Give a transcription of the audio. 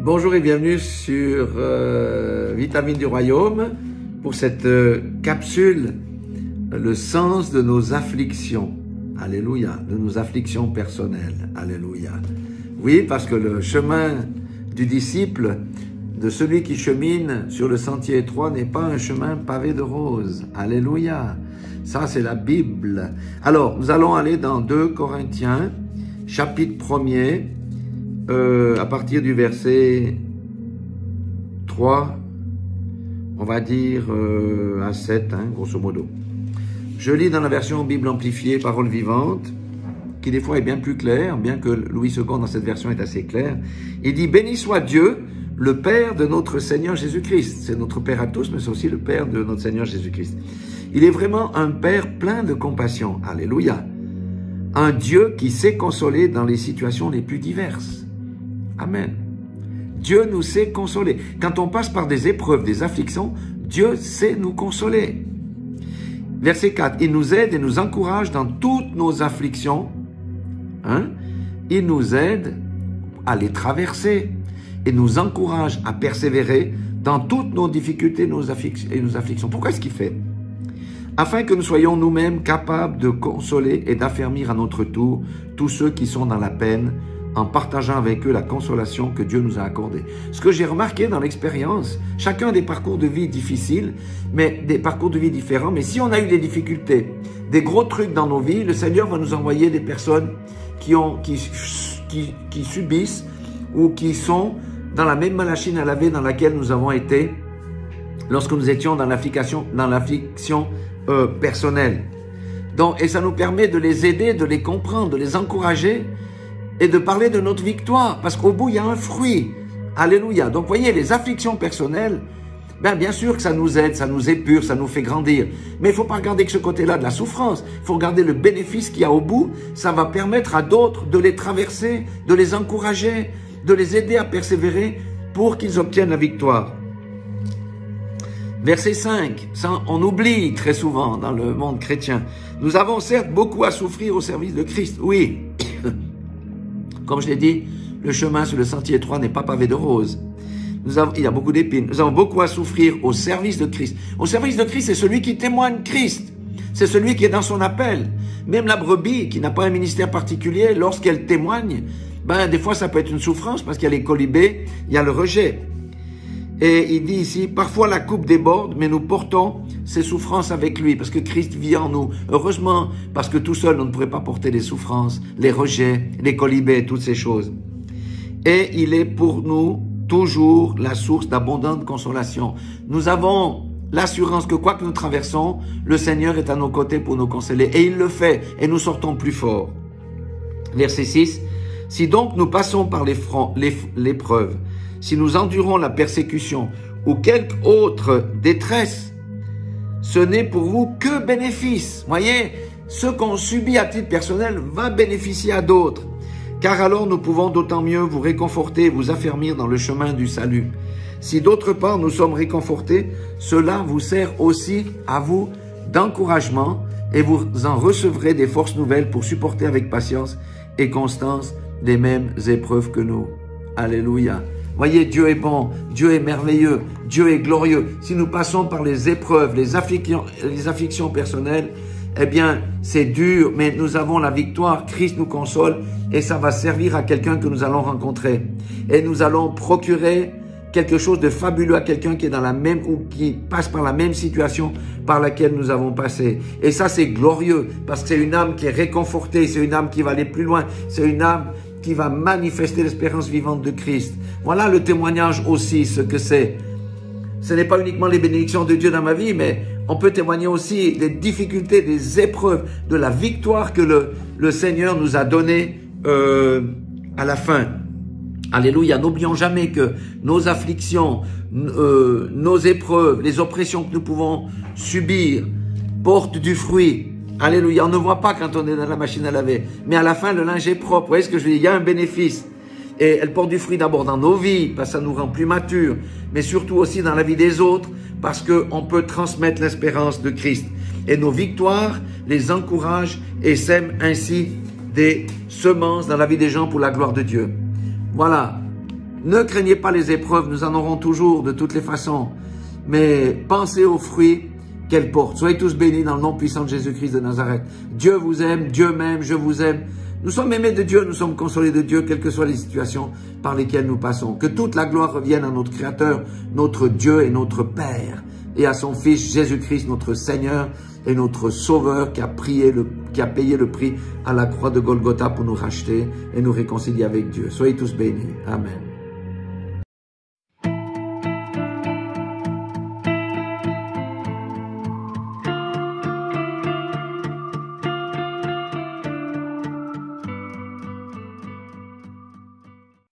Bonjour et bienvenue sur Vitamine du Royaume pour cette capsule, le sens de nos afflictions. Alléluia, de nos afflictions personnelles. Alléluia. Oui, parce que le chemin du disciple, de celui qui chemine sur le sentier étroit, n'est pas un chemin pavé de roses. Alléluia. Ça, c'est la Bible. Alors, nous allons aller dans 2 Corinthiens, chapitre 1er, à partir du verset 3, on va dire à 7, grosso modo. Je lis dans la version Bible amplifiée, Parole vivante, qui des fois est bien plus claire, bien que Louis II dans cette version est assez clair. Il dit « Béni soit Dieu, le Père de notre Seigneur Jésus-Christ ». C'est notre Père à tous, mais c'est aussi le Père de notre Seigneur Jésus-Christ. Il est vraiment un Père plein de compassion. Alléluia. Un Dieu qui sait consoler dans les situations les plus diverses. Amen. Dieu nous sait consoler. Quand on passe par des épreuves, des afflictions, Dieu sait nous consoler. Verset 4. Il nous aide et nous encourage dans toutes nos afflictions. Il nous aide à les traverser et nous encourage à persévérer dans toutes nos difficultés et nos afflictions. Pourquoi est-ce qu'il fait? Afin que nous soyons nous-mêmes capables de consoler et d'affermir à notre tour tous ceux qui sont dans la peine, en partageant avec eux la consolation que Dieu nous a accordée. Ce que j'ai remarqué dans l'expérience, chacun a des parcours de vie difficiles, mais des parcours de vie différents, mais si on a eu des difficultés, des gros trucs dans nos vies, le Seigneur va nous envoyer des personnes qui subissent ou qui sont dans la même machine à laver dans laquelle nous avons été lorsque nous étions dans l'affliction personnelle. Donc, et ça nous permet de les aider, de les comprendre, de les encourager et de parler de notre victoire, parce qu'au bout, il y a un fruit. Alléluia. Donc, voyez, les afflictions personnelles, bien sûr que ça nous aide, ça nous épure, ça nous fait grandir. Mais il ne faut pas regarder que ce côté-là de la souffrance. Il faut regarder le bénéfice qu'il y a au bout. Ça va permettre à d'autres de les traverser, de les encourager, de les aider à persévérer pour qu'ils obtiennent la victoire. Verset 5, ça on oublie très souvent dans le monde chrétien. Nous avons certes beaucoup à souffrir au service de Christ, oui. Comme je l'ai dit, le chemin sur le sentier étroit n'est pas pavé de roses. Il y a beaucoup d'épines. Nous avons beaucoup à souffrir au service de Christ. Au service de Christ, c'est celui qui témoigne Christ. C'est celui qui est dans son appel. Même la brebis, qui n'a pas un ministère particulier, lorsqu'elle témoigne, des fois ça peut être une souffrance parce qu'il y a les colibés, il y a le rejet. Et il dit ici, parfois la coupe déborde, mais nous portons ces souffrances avec lui, parce que Christ vit en nous. Heureusement, parce que tout seul, on ne pourrait pas porter les souffrances, les rejets, les colibés, toutes ces choses. Et il est pour nous toujours la source d'abondante consolation. Nous avons l'assurance que quoi que nous traversons, le Seigneur est à nos côtés pour nous consoler. Et il le fait, et nous sortons plus forts. Verset 6. Si donc nous passons par l'épreuve, si nous endurons la persécution ou quelque autre détresse, ce n'est pour vous que bénéfice. Voyez, ce qu'on subit à titre personnel va bénéficier à d'autres. Car alors nous pouvons d'autant mieux vous réconforter et vous affermir dans le chemin du salut. Si d'autre part nous sommes réconfortés, cela vous sert aussi à vous d'encouragement et vous en recevrez des forces nouvelles pour supporter avec patience et constance les mêmes épreuves que nous. Alléluia. Voyez, Dieu est bon, Dieu est merveilleux, Dieu est glorieux. Si nous passons par les épreuves, les afflictions personnelles, c'est dur, mais nous avons la victoire. Christ nous console et ça va servir à quelqu'un que nous allons rencontrer. Et nous allons procurer quelque chose de fabuleux à quelqu'un qui est dans la même ou qui passe par la même situation par laquelle nous avons passé. Et ça, c'est glorieux parce que c'est une âme qui est réconfortée, c'est une âme qui va aller plus loin, c'est une âme qui va manifester l'espérance vivante de Christ. Voilà le témoignage aussi, ce que c'est. Ce n'est pas uniquement les bénédictions de Dieu dans ma vie, mais on peut témoigner aussi des difficultés, des épreuves, de la victoire que le Seigneur nous a donnée à la fin. Alléluia. N'oublions jamais que nos afflictions, nos épreuves, les oppressions que nous pouvons subir portent du fruit. Alléluia. On ne voit pas quand on est dans la machine à laver. Mais à la fin, le linge est propre. Vous voyez ce que je veux dire? Il y a un bénéfice. Et elle porte du fruit d'abord dans nos vies, parce que ça nous rend plus matures, mais surtout aussi dans la vie des autres, parce qu'on peut transmettre l'espérance de Christ. Et nos victoires les encouragent et sèment ainsi des semences dans la vie des gens pour la gloire de Dieu. Voilà. Ne craignez pas les épreuves, nous en aurons toujours de toutes les façons. Mais pensez aux fruits qu'elles portent. Soyez tous bénis dans le nom puissant de Jésus-Christ de Nazareth. Dieu vous aime, Dieu m'aime, je vous aime. Nous sommes aimés de Dieu, nous sommes consolés de Dieu, quelles que soient les situations par lesquelles nous passons. Que toute la gloire revienne à notre Créateur, notre Dieu et notre Père, et à son Fils Jésus-Christ, notre Seigneur et notre Sauveur, qui a payé le prix à la croix de Golgotha pour nous racheter et nous réconcilier avec Dieu. Soyez tous bénis. Amen.